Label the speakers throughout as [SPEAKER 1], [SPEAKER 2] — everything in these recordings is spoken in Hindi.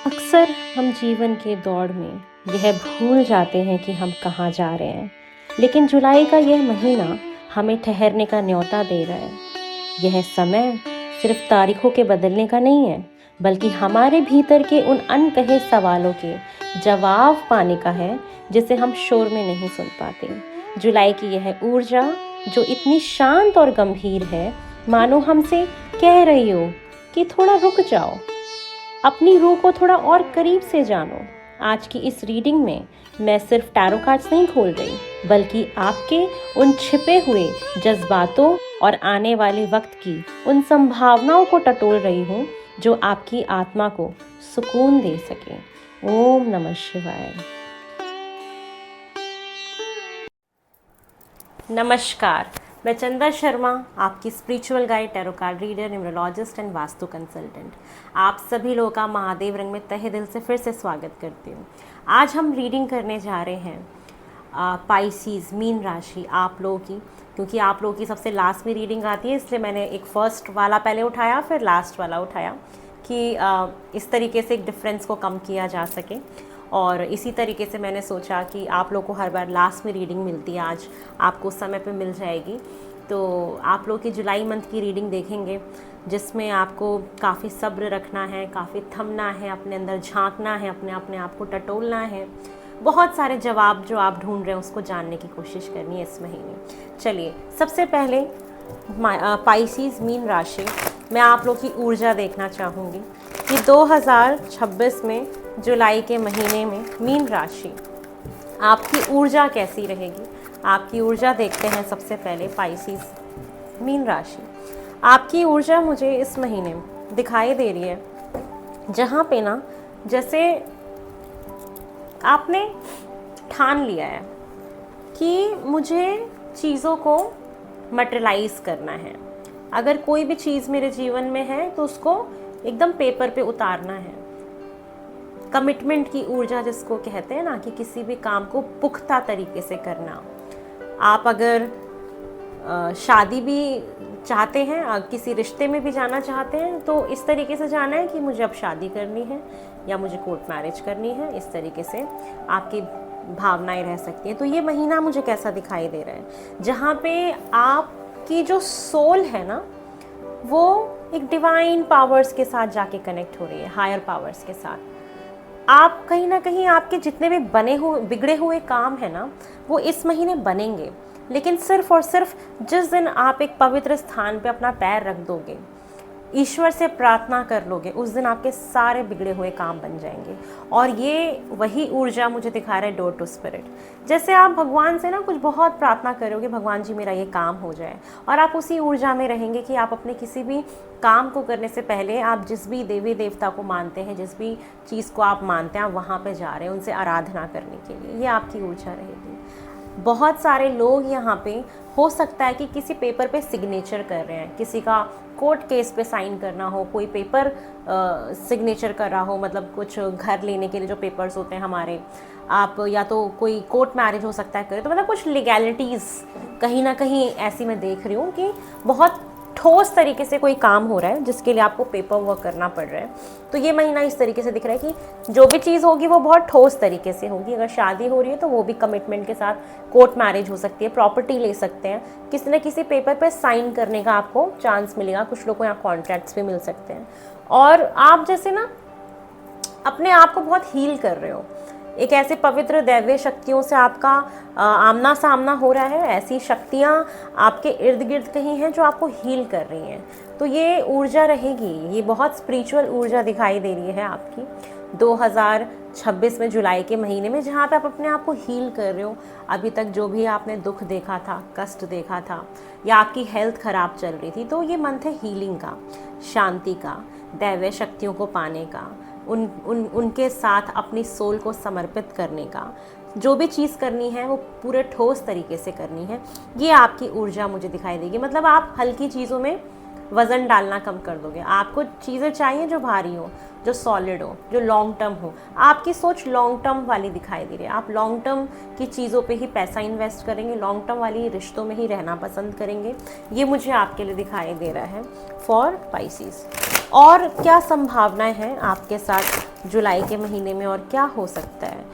[SPEAKER 1] अक्सर हम जीवन के दौड़ में यह भूल जाते हैं कि हम कहाँ जा रहे हैं, लेकिन जुलाई का यह महीना हमें ठहरने का न्योता दे रहा है। यह समय सिर्फ तारीखों के बदलने का नहीं है, बल्कि हमारे भीतर के उन अनकहे सवालों के जवाब पाने का है, जिसे हम शोर में नहीं सुन पाते। जुलाई की यह ऊर्जा जो इतनी शांत और गंभीर है, मानो हमसे कह रही हो कि थोड़ा रुक जाओ, अपनी रूह को थोड़ा और करीब से जानो। आज की इस रीडिंग में मैं सिर्फ टैरो कार्ड्स नहीं खोल रही, बल्कि आपके उन छिपे हुए जज्बातों और आने वाले वक्त की उन संभावनाओं को टटोल रही हूँ जो आपकी आत्मा को सुकून दे सके। ओम नमः शिवाय। नमस्कार, मैं चंदा शर्मा, आपकी spiritual guide, tarot card reader, numerologist and vastu consultant. आप सभी लोगों का महादेव रंग में तहे दिल से फिर से स्वागत करती हूँ। आज हम रीडिंग करने जा रहे हैं पाइसीज मीन राशि आप लोगों की, क्योंकि आप लोगों की सबसे लास्ट में रीडिंग आती है, इसलिए मैंने एक फर्स्ट वाला पहले उठाया फिर लास्ट वाला उठाया कि इस तरीके से एक डिफरेंस को कम किया जा सके। और इसी तरीके से मैंने सोचा कि आप लोग को हर बार लास्ट में रीडिंग मिलती है, आज आपको समय पे मिल जाएगी। तो आप लोग की जुलाई मंथ की रीडिंग देखेंगे, जिसमें आपको काफ़ी सब्र रखना है, काफ़ी थमना है, अपने अंदर झांकना है, अपने आप को टटोलना है। बहुत सारे जवाब जो आप ढूंढ रहे हैं उसको जानने की कोशिश करनी है इस महीने। चलिए, सबसे पहले पाइसीज मीन राशि मैं आप लोग की ऊर्जा देखना चाहूँगी कि 2026 में जुलाई के महीने में मीन राशि आपकी ऊर्जा कैसी रहेगी। आपकी ऊर्जा देखते हैं सबसे पहले पाइसीज मीन राशि। आपकी ऊर्जा मुझे इस महीने में दिखाई दे रही है, जहाँ पे ना जैसे आपने ठान लिया है कि मुझे चीज़ों को मटेरियलाइज करना है। अगर कोई भी चीज़ मेरे जीवन में है तो उसको एकदम पेपर पे उतारना है। कमिटमेंट की ऊर्जा जिसको कहते हैं ना, कि किसी भी काम को पुख्ता तरीके से करना। आप अगर शादी भी चाहते हैं, किसी रिश्ते में भी जाना चाहते हैं, तो इस तरीके से जाना है कि मुझे अब शादी करनी है या मुझे कोर्ट मैरिज करनी है। इस तरीके से आपकी भावनाएं रह सकती हैं। तो ये महीना मुझे कैसा दिखाई दे रहा है, जहाँ पे आपकी जो सोल है ना, वो एक डिवाइन पावर्स के साथ जाके कनेक्ट हो रही है, हायर पावर्स के साथ। आप कहीं ना कहीं आपके जितने भी बिगड़े हुए काम है ना, वो इस महीने बनेंगे। लेकिन सिर्फ और सिर्फ जिस दिन आप एक पवित्र स्थान पे अपना पैर रख दोगे, ईश्वर से प्रार्थना कर लोगे, उस दिन आपके सारे बिगड़े हुए काम बन जाएंगे। और ये वही ऊर्जा मुझे दिखा रहा है डोर टू स्पिरिट। जैसे आप भगवान से ना कुछ बहुत प्रार्थना करोगे, भगवान जी मेरा ये काम हो जाए, और आप उसी ऊर्जा में रहेंगे कि आप अपने किसी भी काम को करने से पहले आप जिस भी देवी देवता को मानते हैं, जिस भी चीज़ को आप मानते हैं, आप वहाँ पर जा रहे हैं उनसे आराधना करने के लिए। ये आपकी ऊर्जा रहेगी। बहुत सारे लोग यहाँ पे हो सकता है कि किसी पेपर पे सिग्नेचर कर रहे हैं, किसी का कोर्ट केस पे साइन करना हो, कोई पेपर सिग्नेचर कर रहा हो, मतलब कुछ घर लेने के लिए जो पेपर्स होते हैं हमारे, आप या तो कोई कोर्ट मैरिज हो सकता है करे, तो मतलब कुछ लीगैलिटीज़ कहीं ना कहीं ऐसी मैं देख रही हूँ कि बहुत ठोस तरीके से कोई काम हो रहा है जिसके लिए आपको पेपर वर्क करना पड़ रहा है। तो ये महीना इस तरीके से दिख रहा है कि जो भी चीज़ होगी वो बहुत ठोस तरीके से होगी। अगर शादी हो रही है तो वो भी कमिटमेंट के साथ, कोर्ट मैरिज हो सकती है, प्रॉपर्टी ले सकते हैं, किसी न किसी पेपर पे साइन करने का आपको चांस मिलेगा। कुछ लोगों को यहाँ कॉन्ट्रैक्ट्स भी मिल सकते हैं। और आप जैसे ना अपने आप को बहुत हील कर रहे हो, एक ऐसे पवित्र दैवीय शक्तियों से आपका आमना सामना हो रहा है। ऐसी शक्तियाँ आपके इर्द गिर्द कहीं हैं जो आपको हील कर रही हैं। तो ये ऊर्जा रहेगी, ये बहुत स्पिरिचुअल ऊर्जा दिखाई दे रही है आपकी 2026 में जुलाई के महीने में, जहाँ पे आप अपने आप को हील कर रहे हो। अभी तक जो भी आपने दुख देखा था, कष्ट देखा था, या आपकी हेल्थ ख़राब चल रही थी, तो ये मंथ है हीलिंग का, शांति का, दैवीय शक्तियों को पाने का, उनके साथ अपनी सोल को समर्पित करने का। जो भी चीज़ करनी है वो पूरे ठोस तरीके से करनी है। ये आपकी ऊर्जा मुझे दिखाई देगी। मतलब आप हल्की चीज़ों में वज़न डालना कम कर दोगे। आपको चीज़ें चाहिए जो भारी हो, जो सॉलिड हो, जो लॉन्ग टर्म हो। आपकी सोच लॉन्ग टर्म वाली दिखाई दे रही है। आप लॉन्ग टर्म की चीज़ों पे ही पैसा इन्वेस्ट करेंगे, लॉन्ग टर्म वाली रिश्तों में ही रहना पसंद करेंगे। ये मुझे आपके लिए दिखाई दे रहा है फॉर पाइसीज। और क्या संभावनाएं हैं आपके साथ जुलाई के महीने में और क्या हो सकता है।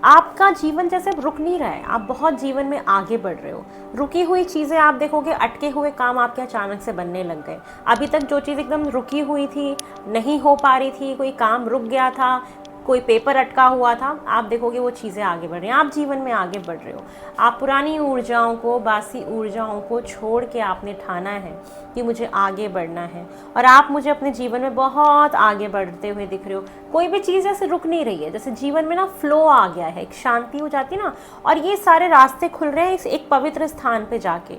[SPEAKER 1] आपका जीवन जैसे रुक नहीं रहा है, आप बहुत जीवन में आगे बढ़ रहे हो। रुकी हुई चीज़ें आप देखोगे, अटके हुए काम आपके अचानक से बनने लग गए। अभी तक जो चीज़ एकदम रुकी हुई थी, नहीं हो पा रही थी, कोई काम रुक गया था, कोई पेपर अटका हुआ था, आप देखोगे वो चीज़ें आगे बढ़ रही हैं, आप जीवन में आगे बढ़ रहे हो। आप पुरानी ऊर्जाओं को, बासी ऊर्जाओं को छोड़ के आपने ठाना है कि मुझे आगे बढ़ना है, और आप मुझे अपने जीवन में बहुत आगे बढ़ते हुए दिख रहे हो। कोई भी चीज़ ऐसे रुक नहीं रही है, जैसे जीवन में ना फ्लो आ गया है, एक शांति हो जाती है ना, और ये सारे रास्ते खुल रहे हैं एक पवित्र स्थान पे जाके।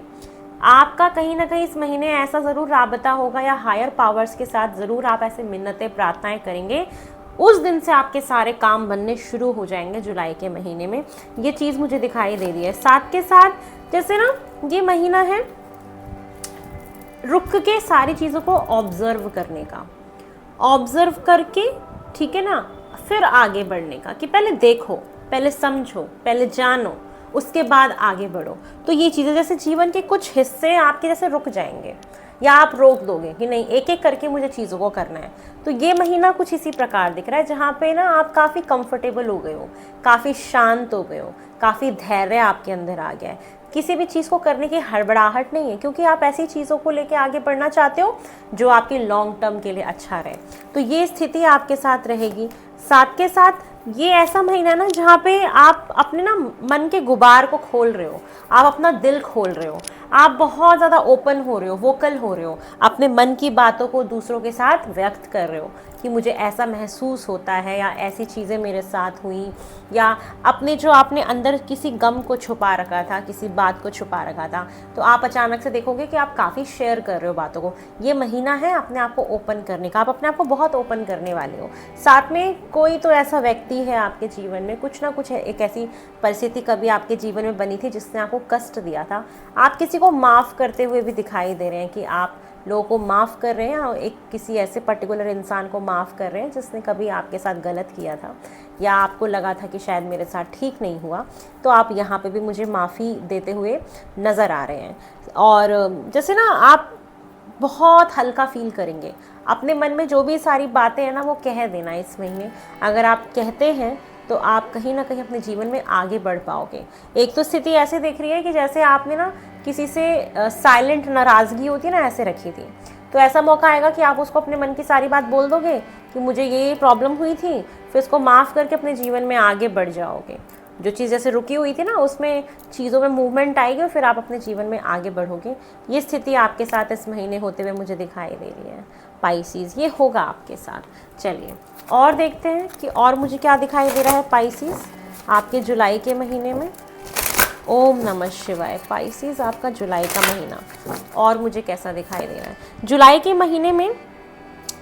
[SPEAKER 1] आपका कहीं ना कहीं इस महीने ऐसा ज़रूर राबता होगा, या हायर पावर्स के साथ ज़रूर आप ऐसे मिन्नतें प्रार्थनाएं करेंगे, उस दिन से आपके सारे काम बनने शुरू हो जाएंगे जुलाई के महीने में। ये चीज़ मुझे दिखाई दे रही है। साथ के साथ जैसे ना ये महीना है रुक के सारी चीज़ों को ऑब्जर्व करने का, ऑब्जर्व करके, ठीक है ना, फिर आगे बढ़ने का, कि पहले देखो, पहले समझो, पहले जानो, उसके बाद आगे बढ़ो। तो ये चीज़ें जैसे जीवन के कुछ हिस्से आपके जैसे रुक जाएंगे, या आप रोक दोगे कि नहीं एक एक करके मुझे चीज़ों को करना है। तो ये महीना कुछ इसी प्रकार दिख रहा है, जहाँ पे ना आप काफ़ी कंफर्टेबल हो गए हो, काफ़ी शांत हो गए हो, काफ़ी धैर्य आपके अंदर आ गया है। किसी भी चीज़ को करने की हड़बड़ाहट नहीं है, क्योंकि आप ऐसी चीज़ों को लेके आगे बढ़ना चाहते हो जो आपके लॉन्ग टर्म के लिए अच्छा रहे। तो ये स्थिति आपके साथ रहेगी। साथ के साथ ये ऐसा महीना है ना जहाँ पे आप अपने ना मन के गुबार को खोल रहे हो, आप अपना दिल खोल रहे हो, आप बहुत ज़्यादा ओपन हो रहे हो, वोकल हो रहे हो, अपने मन की बातों को दूसरों के साथ व्यक्त कर रहे हो कि मुझे ऐसा महसूस होता है, या ऐसी चीज़ें मेरे साथ हुई, या अपने जो आपने अंदर किसी गम को छुपा रखा था, किसी बात को छुपा रखा था, तो आप अचानक से देखोगे कि आप काफ़ी शेयर कर रहे हो बातों को। ये महीना है अपने आप को ओपन करने का, आप अपने आप को बहुत ओपन करने वाले हो। साथ में कोई तो ऐसा व्यक्ति है आपके जीवन में, कुछ ना कुछ है, एक ऐसी परिस्थिति कभी आपके जीवन में बनी थी जिसने आपको कष्ट दिया था, आप किसी को माफ़ करते हुए भी दिखाई दे रहे हैं कि आप लोगों को माफ़ कर रहे हैं, और एक किसी ऐसे पर्टिकुलर इंसान को माफ़ कर रहे हैं जिसने कभी आपके साथ गलत किया था, या आपको लगा था कि शायद मेरे साथ ठीक नहीं हुआ, तो आप यहाँ पे भी मुझे माफ़ी देते हुए नज़र आ रहे हैं। और जैसे ना आप बहुत हल्का फील करेंगे, अपने मन में जो भी सारी बातें हैं ना वो कह देना इस महीने। अगर आप कहते हैं तो आप कहीं ना कहीं अपने जीवन में आगे बढ़ पाओगे। एक तो स्थिति ऐसे दिख रही है कि जैसे आपने ना किसी से साइलेंट नाराज़गी होती है ना, ऐसे रखी थी, तो ऐसा मौका आएगा कि आप उसको अपने मन की सारी बात बोल दोगे कि मुझे ये प्रॉब्लम हुई थी, फिर उसको माफ़ करके अपने जीवन में आगे बढ़ जाओगे। जो चीज़ जैसे रुकी हुई थी ना, उसमें चीज़ों में मूवमेंट आएगी और फिर आप अपने जीवन में आगे बढ़ोगे। ये स्थिति आपके साथ इस महीने होते हुए मुझे दिखाई दे रही है पाइसीज़, ये होगा आपके साथ। चलिए और देखते हैं कि और मुझे क्या दिखाई दे रहा है पाइसीज़ आपके जुलाई के महीने में। ओम नमः शिवाय। पाइसीज़ आपका जुलाई का महीना और मुझे कैसा दिखाई दे रहा है जुलाई के महीने में।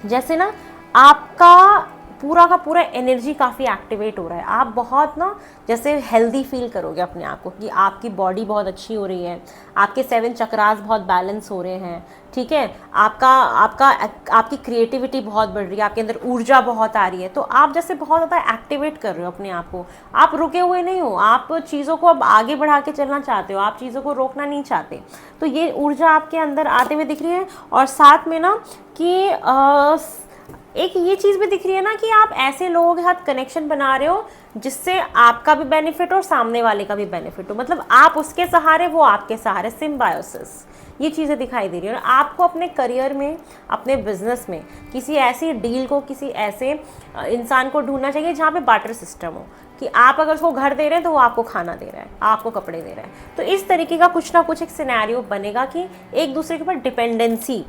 [SPEAKER 1] जैसे ना आपका पूरा का पूरा एनर्जी काफ़ी एक्टिवेट हो रहा है, आप बहुत ना जैसे हेल्दी फील करोगे अपने आप को, कि आपकी बॉडी बहुत अच्छी हो रही है, आपके 7 चक्रास बहुत बैलेंस हो रहे हैं, ठीक है, आपकी क्रिएटिविटी बहुत बढ़ रही है, आपके अंदर ऊर्जा बहुत आ रही है, तो आप जैसे बहुत ज़्यादा एक्टिवेट कर रहे हो अपने आप को। आप रुके हुए नहीं हो, आप चीज़ों को अब आगे बढ़ा के चलना चाहते हो, आप चीज़ों को रोकना नहीं चाहते। तो ये ऊर्जा आपके अंदर आते हुए दिख रही है। और साथ में ना कि एक ये चीज़ भी दिख रही है ना कि आप ऐसे लोगों के साथ कनेक्शन बना रहे हो जिससे आपका भी बेनिफिट और सामने वाले का भी बेनिफिट हो, मतलब आप उसके सहारे वो आपके सहारे, सिम्बायोसिस, ये चीज़ें दिखाई दे रही है। और आपको अपने करियर में, अपने बिजनेस में किसी ऐसी डील को, किसी ऐसे इंसान को ढूंढना चाहिए जहाँ पे बार्टर सिस्टम हो, कि आप अगर उसको घर दे रहे हैं तो वो आपको खाना दे रहा है, आपको कपड़े दे रहा है। तो इस तरीके का कुछ ना कुछ एक सिनेरियो बनेगा कि एक दूसरे के ऊपर डिपेंडेंसी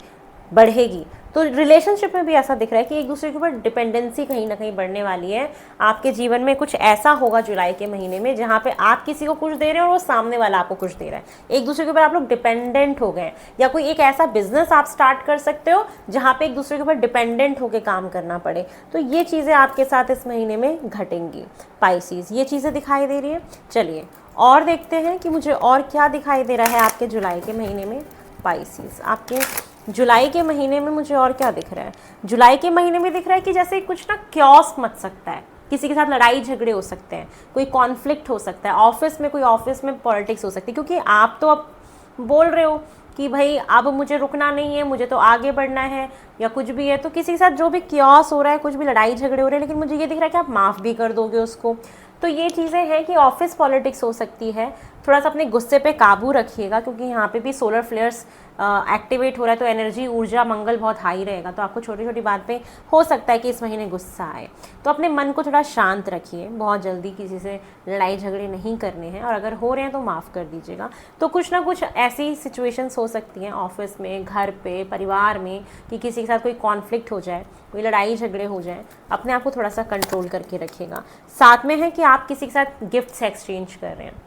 [SPEAKER 1] बढ़ेगी। तो रिलेशनशिप में भी ऐसा दिख रहा है कि एक दूसरे के ऊपर डिपेंडेंसी कहीं ना कहीं बढ़ने वाली है। आपके जीवन में कुछ ऐसा होगा जुलाई के महीने में जहाँ पे आप किसी को कुछ दे रहे हैं और वो सामने वाला आपको कुछ दे रहा है, एक दूसरे के ऊपर आप लोग डिपेंडेंट हो गए। या कोई एक ऐसा बिजनेस आप स्टार्ट कर सकते हो जहाँ पे एक दूसरे के ऊपर डिपेंडेंट होकर काम करना पड़े। तो ये चीज़ें आपके साथ इस महीने में घटेंगी पाइसीज़, ये चीज़ें दिखाई दे रही है। चलिए और देखते हैं कि मुझे और क्या दिखाई दे रहा है आपके जुलाई के महीने में पाइसीज़। आपके जुलाई के महीने में मुझे और क्या दिख रहा है, जुलाई के महीने में दिख रहा है कि जैसे कुछ ना क्योस मच सकता है, किसी के साथ लड़ाई झगड़े हो सकते हैं, कोई कॉन्फ्लिक्ट हो सकता है, ऑफिस में कोई ऑफिस में पॉलिटिक्स हो सकती है, क्योंकि आप तो अब बोल रहे हो कि भाई अब मुझे रुकना नहीं है, मुझे तो आगे बढ़ना है या कुछ भी है। तो किसी के साथ जो भी क्योस हो रहा है, कुछ भी लड़ाई झगड़े हो रहे हैं, लेकिन मुझे ये दिख रहा है कि आप माफ़ भी कर दोगे उसको। तो ये चीज़ें हैं कि ऑफिस पॉलिटिक्स हो सकती है। थोड़ा सा अपने गुस्से पे काबू रखिएगा, क्योंकि यहाँ पे भी सोलर फ्लेयर्स एक्टिवेट हो रहा है, तो एनर्जी, ऊर्जा, मंगल बहुत हाई रहेगा। तो आपको छोटी छोटी बात पे हो सकता है कि इस महीने गुस्सा आए। तो अपने मन को थोड़ा शांत रखिए, बहुत जल्दी किसी से लड़ाई झगड़े नहीं करने हैं, और अगर हो रहे हैं तो माफ़ कर दीजिएगा। तो कुछ ना कुछ ऐसी सिचुएशंस हो सकती हैं ऑफिस में, घर पे, परिवार में, कि किसी के साथ कोई कॉन्फ्लिक्ट हो जाए, कोई लड़ाई झगड़े हो जाए। अपने आप को थोड़ा सा कंट्रोल करके रखिएगा। साथ में है कि आप किसी के साथ गिफ्ट्स एक्सचेंज कर रहे हैं,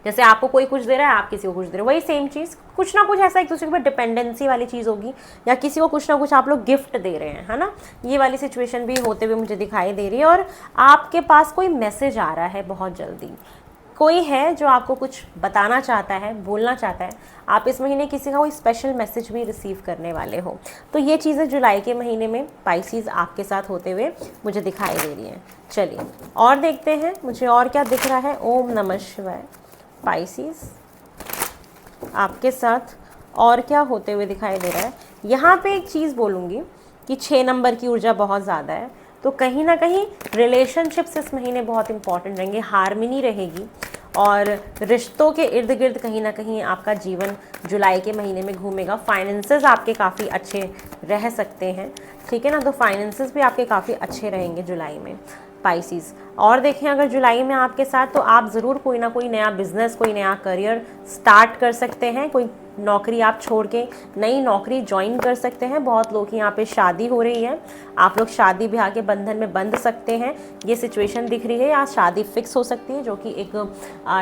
[SPEAKER 1] जैसे आपको कोई कुछ दे रहा है, आप किसी को कुछ दे रहे हो, वही सेम चीज़, कुछ ना कुछ ऐसा एक दूसरे के ऊपर डिपेंडेंसी वाली चीज़ होगी, या किसी को कुछ ना कुछ आप लोग गिफ्ट दे रहे हैं, है ना। ये वाली सिचुएशन भी होते हुए मुझे दिखाई दे रही है। और आपके पास कोई मैसेज आ रहा है बहुत जल्दी, कोई है जो आपको कुछ बताना चाहता है, बोलना चाहता है। आप इस महीने किसी का कोई स्पेशल मैसेज भी रिसीव करने वाले हो। तो ये चीज़ें जुलाई के महीने में पाइसेस आपके साथ होते हुए मुझे दिखाई दे रही हैं। चलिए और देखते हैं मुझे और क्या दिख रहा है। ओम नमः शिवाय। पाइसेस आपके साथ और क्या होते हुए दिखाई दे रहा है। यहाँ पे एक चीज़ बोलूँगी कि 6 नंबर की ऊर्जा बहुत ज़्यादा है, तो कहीं ना कहीं रिलेशनशिप्स इस महीने बहुत इंपॉर्टेंट रहेंगे, हार्मनी रहेगी, और रिश्तों के इर्द गिर्द कहीं ना कहीं आपका जीवन जुलाई के महीने में घूमेगा। फाइनेंसेस आपके काफ़ी अच्छे रह सकते हैं, ठीक है ना। तो फाइनेंसेस भी आपके काफ़ी अच्छे रहेंगे जुलाई में पाइसेस। और देखें अगर जुलाई में आपके साथ, तो आप ज़रूर कोई ना कोई नया बिजनेस, कोई नया करियर स्टार्ट कर सकते हैं। कोई नौकरी आप छोड़ के नई नौकरी ज्वाइन कर सकते हैं। बहुत लोग की यहाँ पे शादी हो रही है, आप लोग शादी ब्याह के बंधन में बंध सकते हैं, ये सिचुएशन दिख रही है। या शादी फिक्स हो सकती है, जो कि एक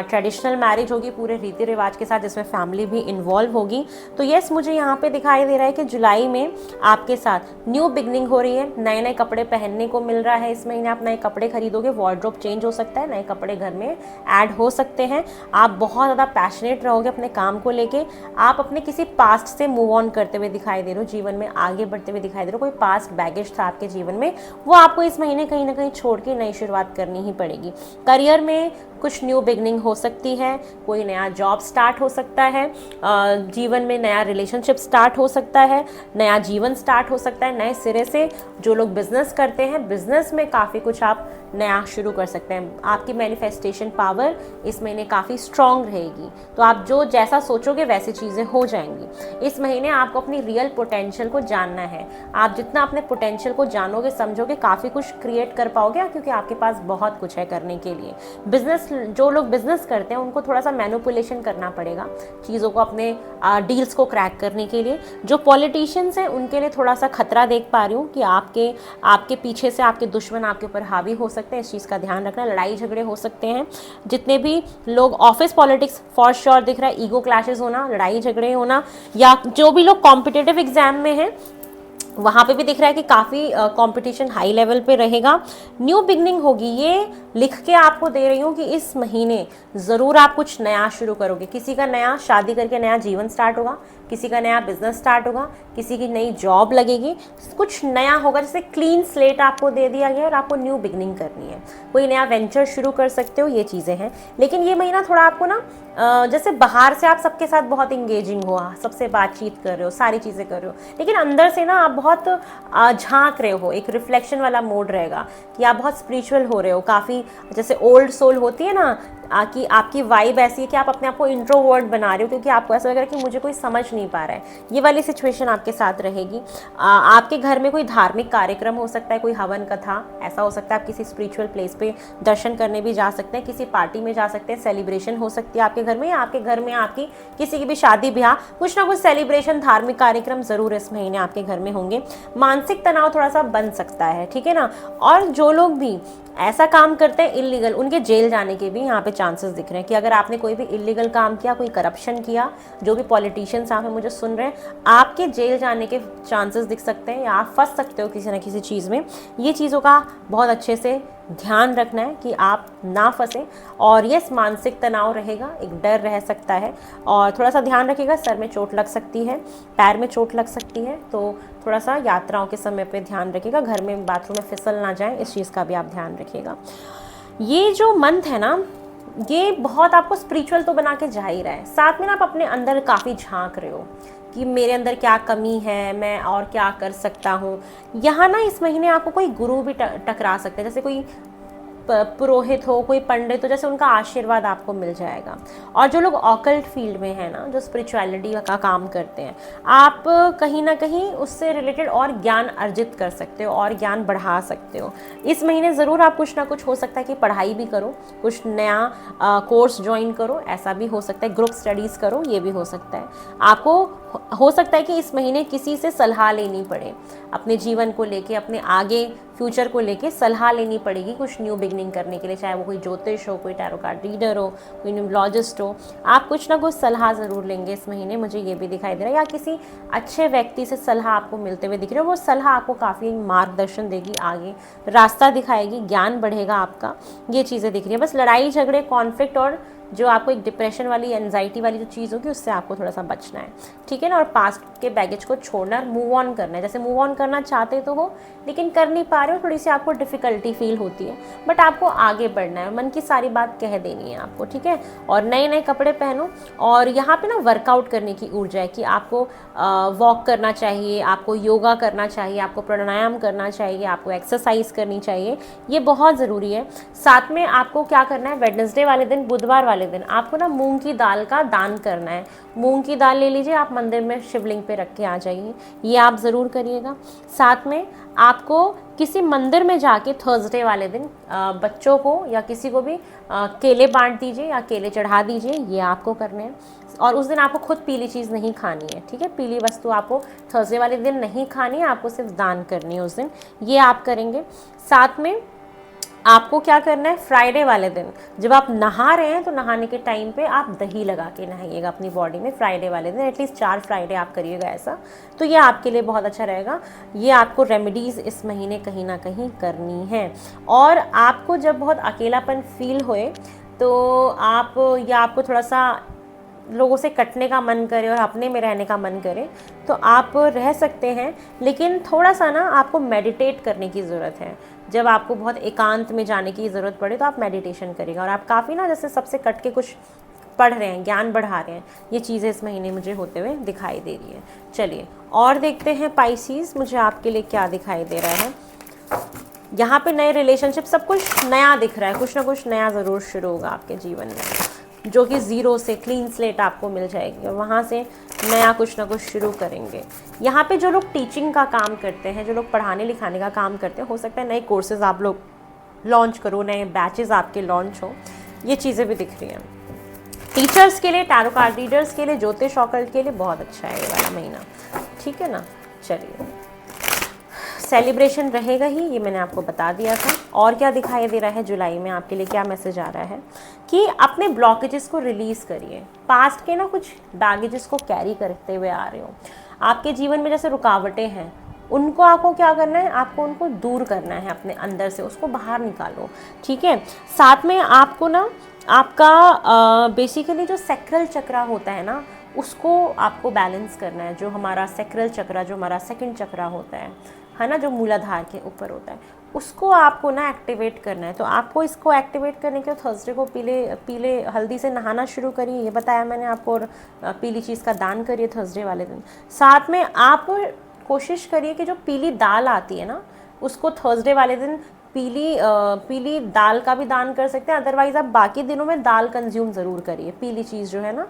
[SPEAKER 1] ट्रेडिशनल मैरिज होगी पूरे रीति रिवाज के साथ, जिसमें फैमिली भी इन्वॉल्व होगी। तो यस, मुझे यहाँ पे दिखाई दे रहा है कि जुलाई में आपके साथ न्यू बिगनिंग हो रही है, नए नए कपड़े पहनने को मिल रहा है। इस महीने आप नए कपड़े खरीदोगे, वार्डरोब चेंज हो सकता है, नए कपड़े घर में ऐड हो सकते हैं। आप बहुत ज़्यादा पैशनेट रहोगे अपने काम को लेके। आप अपने किसी पास्ट से मूव ऑन करते हुए दिखाई दे रहे हो, जीवन में आगे बढ़ते हुए दिखाई दे रहे हो। कोई पास्ट बैगेज था आपके जीवन में, वो आपको इस महीने कहीं ना कहीं छोड़ के नई शुरुआत करनी ही पड़ेगी। करियर में कुछ न्यू बिगनिंग हो सकती है, कोई नया जॉब स्टार्ट हो सकता है, जीवन में नया रिलेशनशिप स्टार्ट हो सकता है, नया जीवन स्टार्ट हो सकता है नए सिरे से। जो लोग बिजनेस करते हैं, बिजनेस में काफ़ी कुछ आप नया शुरू कर सकते हैं। आपकी मैनिफेस्टेशन पावर इस महीने काफ़ी स्ट्रॉन्ग रहेगी, तो आप जो जैसा सोचोगे वैसी चीज़ें हो जाएंगी। इस महीने आपको अपनी रियल पोटेंशियल को जानना है। आप जितना अपने पोटेंशियल को जानोगे, समझोगे, काफ़ी कुछ क्रिएट कर पाओगे, क्योंकि आपके पास बहुत कुछ है करने के लिए। बिजनेस, जो लोग बिजनेस करते हैं उनको थोड़ा सा मैनिपुलेशन करना पड़ेगा चीज़ों को, अपने डील्स को क्रैक करने के लिए। जो पॉलिटिशियंस हैं उनके लिए थोड़ा सा खतरा देख पा रही हूँ कि आपके पीछे से आपके दुश्मन आपके ऊपर हावी हो सकते हैं। इस चीज़ का ध्यान रखना। लड़ाई झगड़े हो सकते हैं। जितने भी लोग ऑफिस पॉलिटिक्स फॉर श्योर दिख रहा है, ईगो क्लैशेस होना, लड़ाई झगड़े होना, या जो भी लोग कॉम्पिटिटिव एग्जाम में हैं वहाँ पे भी दिख रहा है कि काफ़ी कंपटीशन हाई लेवल पे रहेगा। न्यू बिगनिंग होगी, ये लिख के आपको दे रही हूँ कि इस महीने ज़रूर आप कुछ नया शुरू करोगे। किसी का नया शादी करके नया जीवन स्टार्ट होगा, किसी का नया बिजनेस स्टार्ट होगा, किसी की नई जॉब लगेगी, कुछ नया होगा। जैसे क्लीन स्लेट आपको दे दिया गया और आपको न्यू बिगनिंग करनी है, कोई नया वेंचर शुरू कर सकते हो, ये चीज़ें हैं। लेकिन ये महीना थोड़ा आपको ना जैसे बाहर से आप सबके साथ बहुत इंगेजिंग हो, सबसे बातचीत कर रहे हो, सारी चीज़ें कर रहे हो, लेकिन अंदर से ना आप बहुत झांक रहे हो। एक रिफ्लेक्शन वाला मोड रहेगा कि आप बहुत स्पिरिचुअल हो रहे हो, काफ़ी जैसे ओल्ड सोल होती है ना, कि आपकी वाइब ऐसी है कि आप अपने आप को इंट्रोवर्ट बना रहे हो, क्योंकि आपको ऐसा लग रहा है कि मुझे कोई समझ नहीं पा रहा है। ये वाली सिचुएशन आपके साथ रहेगी। आपके घर में कोई धार्मिक कार्यक्रम हो सकता है, कोई हवन कथा, ऐसा हो सकता है। आप किसी स्पिरिचुअल प्लेस पे दर्शन करने भी जा सकते हैं, किसी पार्टी में जा सकते हैं, सेलिब्रेशन हो सकती है आपके घर में, या आपके घर में आपकी किसी की भी शादी ब्याह, कुछ ना कुछ सेलिब्रेशन, धार्मिक कार्यक्रम ज़रूर इस महीने आपके घर में होंगे। मानसिक तनाव थोड़ा सा बन सकता है, ठीक है ना। और जो लोग भी ऐसा काम करते हैं इलीगल, उनके जेल जाने के भी यहाँ पे चांसेस दिख रहे हैं कि अगर आपने कोई भी इलीगल काम किया, कोई करप्शन किया, जो भी पॉलिटिशियंस आप हैं मुझे सुन रहे हैं, आपके जेल जाने के चांसेस दिख सकते हैं, या आप फंस सकते हो किसी न किसी चीज़ में। ये चीज़ों का बहुत अच्छे से ध्यान रखना है कि आप ना फंसें। और यस, मानसिक तनाव रहेगा, एक डर रह सकता है, और थोड़ा सा ध्यान रखिएगा, सर में चोट लग सकती है, पैर में चोट लग सकती है, तो थोड़ा सा यात्राओं के समय पे ध्यान रखिएगा। घर में बाथरूम में फिसल ना जाए, इस चीज़ का भी आप ध्यान रखिएगा। ये जो मंथ है ना, ये बहुत आपको स्पिरिचुअल तो बना के जा ही रहा है। साथ में ना आप अपने अंदर काफ़ी झांक रहे हो कि मेरे अंदर क्या कमी है, मैं और क्या कर सकता हूँ। यहाँ ना इस महीने आपको कोई गुरु भी टकरा सकते हैं, जैसे कोई पुरोहित हो, कोई पंडित हो, जैसे उनका आशीर्वाद आपको मिल जाएगा। और जो लोग ऑकल्ट फील्ड में हैं ना, जो स्पिरिचुअलिटी का काम करते हैं, आप कहीं ना कहीं उससे रिलेटेड और ज्ञान अर्जित कर सकते हो और ज्ञान बढ़ा सकते हो। इस महीने ज़रूर आप कुछ ना कुछ, हो सकता है कि पढ़ाई भी करो, कुछ नया कोर्स ज्वाइन करो, ऐसा भी हो सकता है, ग्रुप स्टडीज़ करो, ये भी हो सकता है। आपको हो सकता है कि इस महीने किसी से सलाह लेनी पड़े, अपने जीवन को लेके, अपने आगे फ्यूचर को लेके सलाह लेनी पड़ेगी कुछ न्यू बिगनिंग करने के लिए, चाहे वो कोई ज्योतिष हो, कोई टैरो कार्ड रीडर हो, कोई न्यूमरोलॉजिस्ट हो। आप कुछ ना कुछ सलाह ज़रूर लेंगे इस महीने, मुझे ये भी दिखाई दे रहा है। या किसी अच्छे व्यक्ति से सलाह आपको मिलते हुए दिख रही है, वो सलाह आपको काफ़ी मार्गदर्शन देगी, आगे रास्ता दिखाएगी, ज्ञान बढ़ेगा आपका, ये चीज़ें दिख रही है। बस लड़ाई झगड़े, कॉन्फ्लिक्ट और जो आपको एक डिप्रेशन वाली, एंजाइटी वाली जो चीज़ होगी, उससे आपको थोड़ा सा बचना है, ठीक है ना। और पास्ट के बैगेज को छोड़ना, मूव ऑन करना है। जैसे मूव ऑन करना चाहते तो हो, लेकिन कर नहीं पा रहे हो, थोड़ी सी आपको डिफ़िकल्टी फील होती है, बट आपको आगे बढ़ना है, मन की सारी बात कह देनी है आपको, ठीक है। और नए नए कपड़े पहनो। और यहाँ पे ना वर्कआउट करने की ऊर्जा है कि आपको वॉक करना चाहिए, आपको योगा करना चाहिए, आपको प्राणायाम करना चाहिए, आपको एक्सरसाइज करनी चाहिए, ये बहुत ज़रूरी है। साथ में आपको क्या करना है, वेडनेसडे वाले दिन, बुधवार वाले दिन आपको ना मूंग की दाल का दान करना है। मूंग की दाल ले लीजिए, आप मंदिर में शिवलिंग पे रख के आ जाइए, ये आप ज़रूर करिएगा। साथ में आपको किसी मंदिर में जाके थर्सडे वाले दिन बच्चों को या किसी को भी केले बांट दीजिए या केले चढ़ा दीजिए, ये आपको करने हैं। और उस दिन आपको खुद पीली चीज़ नहीं खानी है, ठीक है। पीली वस्तु आपको थर्सडे वाले दिन नहीं खानी है, आपको सिर्फ दान करनी है उस दिन, ये आप करेंगे। साथ में आपको क्या करना है, फ्राइडे वाले दिन जब आप नहा रहे हैं तो नहाने के टाइम पे आप दही लगा के नहाइएगा अपनी बॉडी में। फ्राइडे वाले दिन एटलीस्ट 4 फ्राइडे आप करिएगा ऐसा, तो ये आपके लिए बहुत अच्छा रहेगा। ये आपको रेमेडीज़ इस महीने कहीं ना कहीं करनी है। और आपको जब बहुत अकेलापन फील होए तो आप, या आपको थोड़ा सा लोगों से कटने का मन करे और अपने में रहने का मन करे, तो आप रह सकते हैं, लेकिन थोड़ा सा ना आपको मेडिटेट करने की ज़रूरत है। जब आपको बहुत एकांत में जाने की ज़रूरत पड़े तो आप मेडिटेशन करिएगा। और आप काफ़ी ना जैसे सबसे कट के कुछ पढ़ रहे हैं, ज्ञान बढ़ा रहे हैं, ये चीज़ें इस महीने मुझे होते हुए दिखाई दे रही है। चलिए और देखते हैं पाइसीज़, मुझे आपके लिए क्या दिखाई दे रहा है। यहाँ पे नए रिलेशनशिप, सब कुछ नया दिख रहा है, कुछ ना कुछ नया ज़रूर शुरू होगा आपके जीवन में, जो कि ज़ीरो से क्लीन स्लेट आपको मिल जाएगी और वहाँ से नया कुछ ना कुछ शुरू करेंगे। यहाँ पे जो लोग टीचिंग का काम करते हैं, जो लोग पढ़ाने लिखाने का काम करते हैं, हो सकता है नए कोर्सेज आप लोग लॉन्च करो, नए बैचेस आपके लॉन्च हो, ये चीज़ें भी दिख रही हैं। टीचर्स के लिए, टैरो कार्ड रीडर्स के लिए, ज्योतिष ऑकल्ट के लिए बहुत अच्छा है ये वाला महीना, ठीक है ना। चलिए, सेलिब्रेशन रहेगा ही, ये मैंने आपको बता दिया था। और क्या दिखाई दे रहा है जुलाई में आपके लिए, क्या मैसेज आ रहा है कि अपने ब्लॉकेजेस को रिलीज़ करिए। पास्ट के ना कुछ बैगेजेस को कैरी करते हुए आ रहे हो, आपके जीवन में जैसे रुकावटें हैं, उनको आपको क्या करना है, आपको उनको दूर करना है अपने अंदर से, उसको बाहर निकालो, ठीक है। साथ में आपको ना आपका बेसिकली जो सैक्रल चक्रा होता है ना, उसको आपको बैलेंस करना है। जो हमारा सैक्रल चक्रा, जो हमारा सेकंड चक्रा होता है ना, जो मूलाधार के ऊपर होता है, उसको आपको ना एक्टिवेट करना है। तो आपको इसको एक्टिवेट करने के लिए थर्सडे को पीले हल्दी से नहाना शुरू करिए, ये बताया मैंने आपको। और पीली चीज़ का दान करिए थर्सडे वाले दिन। साथ में आप कोशिश करिए कि जो पीली दाल आती है ना, उसको थर्सडे वाले दिन पीली दाल का भी दान कर सकते हैं। अदरवाइज़ आप बाकी दिनों में दाल कंज्यूम ज़रूर करिए। पीली चीज़ जो है ना,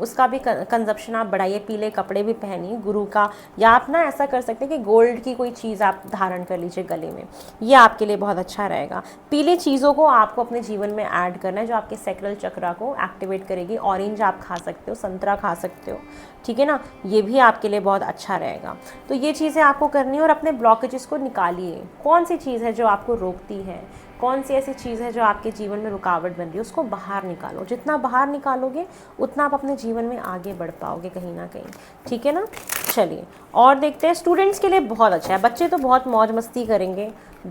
[SPEAKER 1] उसका भी कंजप्शन आप बढ़ाइए। पीले कपड़े भी पहनिए गुरु का, या आप ना ऐसा कर सकते हैं कि गोल्ड की कोई चीज़ आप धारण कर लीजिए गले में, ये आपके लिए बहुत अच्छा रहेगा। पीली चीज़ों को आपको अपने जीवन में ऐड करना है, जो आपके सैक्रल चक्रा को एक्टिवेट करेगी। ऑरेंज आप खा सकते हो, संतरा खा सकते हो, ठीक है ना, ये भी आपके लिए बहुत अच्छा रहेगा। तो ये चीज़ें आपको करनी है। और अपने ब्लॉकेजेस को निकालिए। कौन सी चीज़ है जो आपको रोकती है, कौन सी ऐसी चीज़ है जो आपके जीवन में रुकावट बन रही है, उसको बाहर निकालो। जितना बाहर निकालोगे उतना आप अपने जीवन में आगे बढ़ पाओगे कहीं ना कहीं, ठीक है ना। चलिए और देखते हैं, स्टूडेंट्स के लिए बहुत अच्छा है। बच्चे तो बहुत मौज मस्ती करेंगे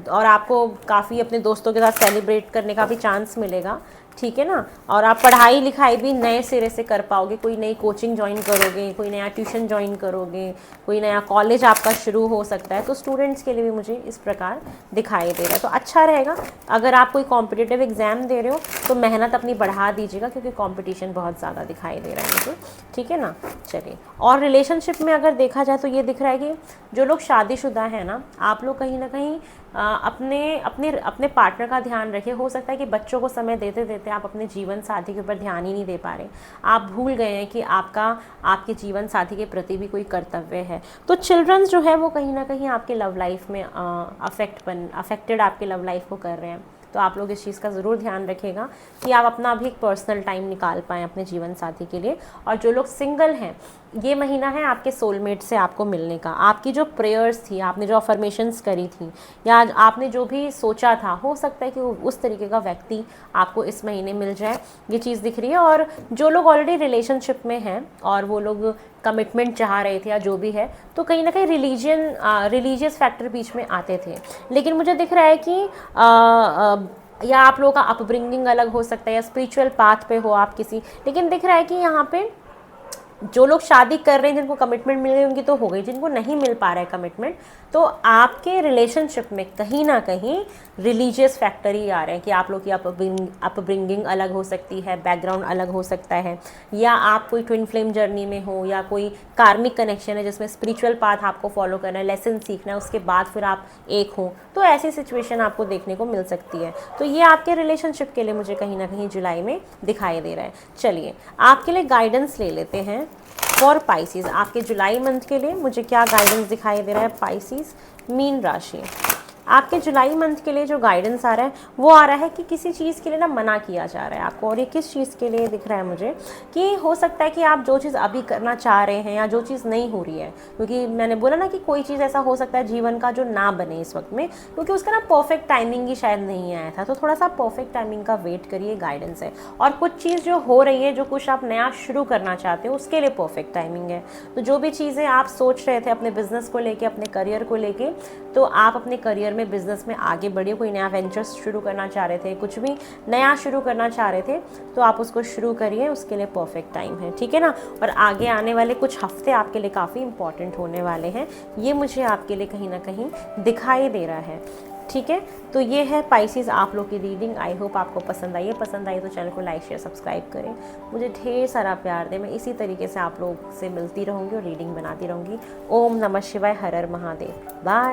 [SPEAKER 1] और आपको काफ़ी अपने दोस्तों के साथ सेलिब्रेट करने का भी चांस मिलेगा, ठीक है ना। और आप पढ़ाई लिखाई भी नए सिरे से कर पाओगे। कोई नई कोचिंग ज्वाइन करोगे, कोई नया ट्यूशन ज्वाइन करोगे, कोई नया कॉलेज आपका शुरू हो सकता है। तो स्टूडेंट्स के लिए भी मुझे इस प्रकार दिखाई दे रहा है, तो अच्छा रहेगा। अगर आप कोई कॉम्पिटिटिव एग्ज़ाम दे रहे हो तो मेहनत अपनी बढ़ा दीजिएगा, क्योंकि कंपटीशन बहुत ज़्यादा दिखाई दे रहा है मुझे, ठीक है ना। चलिए, और रिलेशनशिप में अगर देखा जाए तो ये दिख रहा है कि जो लोग शादीशुदा हैं ना, आप लोग कहीं ना कहीं अपने अपने अपने पार्टनर का ध्यान रखिए। हो सकता है कि बच्चों को समय देते देते आप अपने जीवन साथी के ऊपर ध्यान ही नहीं दे पा रहे, आप भूल गए हैं कि आपके जीवन साथी के प्रति भी कोई कर्तव्य है। तो चिल्ड्रंस जो है वो कहीं ना कहीं आपके लव लाइफ में अफेक्टेड आपके लव लाइफ को कर रहे हैं। तो आप लोग इस चीज़ का ज़रूर ध्यान रखिएगा कि आप अपना भी एक पर्सनल टाइम निकाल पाएँ अपने जीवन साथी के लिए। और जो लोग सिंगल हैं, ये महीना है आपके सोलमेट से आपको मिलने का। आपकी जो प्रेयर्स थी, आपने जो अफर्मेशंस करी थी, या आपने जो भी सोचा था, हो सकता है कि उस तरीके का व्यक्ति आपको इस महीने मिल जाए, ये चीज़ दिख रही है। और जो लोग ऑलरेडी रिलेशनशिप में हैं और वो लोग कमिटमेंट चाह रहे थे या जो भी है, तो कहीं ना कहीं रिलीजियस फैक्टर बीच में आते थे। लेकिन मुझे दिख रहा है कि या आप लोगों का अपब्रिंगिंग अलग हो सकता है, या स्पिरिचुअल पाथ पे हो आप किसी, लेकिन दिख रहा है कि यहाँ पे जो लोग शादी कर रहे हैं, जिनको कमिटमेंट मिल गई उनकी तो हो गई, जिनको नहीं मिल पा रहा है कमिटमेंट, तो आपके रिलेशनशिप में कहीं ना कहीं रिलीजियस फैक्टर ही आ रहे हैं कि आप लोग की अपब्रिंगिंग अलग हो सकती है, बैकग्राउंड अलग हो सकता है, या आप कोई ट्विन फ्लेम जर्नी में हो, या कोई कार्मिक कनेक्शन है जिसमें स्पिरिचुअल पाथ आपको फॉलो करना है, लेसन सीखना है, उसके बाद फिर आप एक हो। तो ऐसी सिचुएशन आपको देखने को मिल सकती है। तो ये आपके रिलेशनशिप के लिए मुझे कहीं ना कहीं जुलाई में दिखाई दे रहा है। चलिए, आपके लिए गाइडेंस ले लेते हैं फॉर पाइसिस। आपके जुलाई मंथ के लिए मुझे क्या गाइडेंस दिखाई दे रहा है पाइसिस मीन राशि। आपके जुलाई मंथ के लिए जो गाइडेंस आ रहा है वो आ रहा है कि किसी चीज़ के लिए ना मना किया जा रहा है आपको। और ये किस चीज़ के लिए दिख रहा है मुझे, कि हो सकता है कि आप जो चीज़ अभी करना चाह रहे हैं या जो चीज़ नहीं हो रही है, क्योंकि मैंने बोला ना कि कोई चीज़ ऐसा हो सकता है जीवन का जो ना बने इस वक्त में, क्योंकि उसका ना परफेक्ट टाइमिंग ही शायद नहीं आया था। तो थोड़ा सा परफेक्ट टाइमिंग का वेट करिए, गाइडेंस है। और कुछ चीज़ जो हो रही है, जो कुछ आप नया शुरू करना चाहते हो, उसके लिए परफेक्ट टाइमिंग है। तो जो भी चीज़ें आप सोच रहे थे अपने बिजनेस को लेके, अपने करियर को लेके, तो आप अपने करियर में, बिजनेस में आगे बढ़िए। कोई नया वेंचर्स शुरू करना चाह रहे थे, कुछ भी नया शुरू करना चाह रहे थे, तो आप उसको शुरू करिए, उसके लिए परफेक्ट टाइम है, ठीक है ना। और आगे आने वाले कुछ हफ्ते आपके लिए काफ़ी इंपॉर्टेंट होने वाले हैं, ये मुझे आपके लिए कहीं ना कहीं दिखाई दे रहा है, ठीक है। तो ये है पाइसिस आप लोग की रीडिंग। आई होप आपको पसंद आई है। पसंद आई तो चैनल को लाइक शेयर सब्सक्राइब करें, मुझे ढेर सारा प्यार दें। मैं इसी तरीके से आप लोग से मिलती रहूँगी और रीडिंग बनाती रहूँगी। ओम नमः शिवाय, हर हर महादेव, बाय।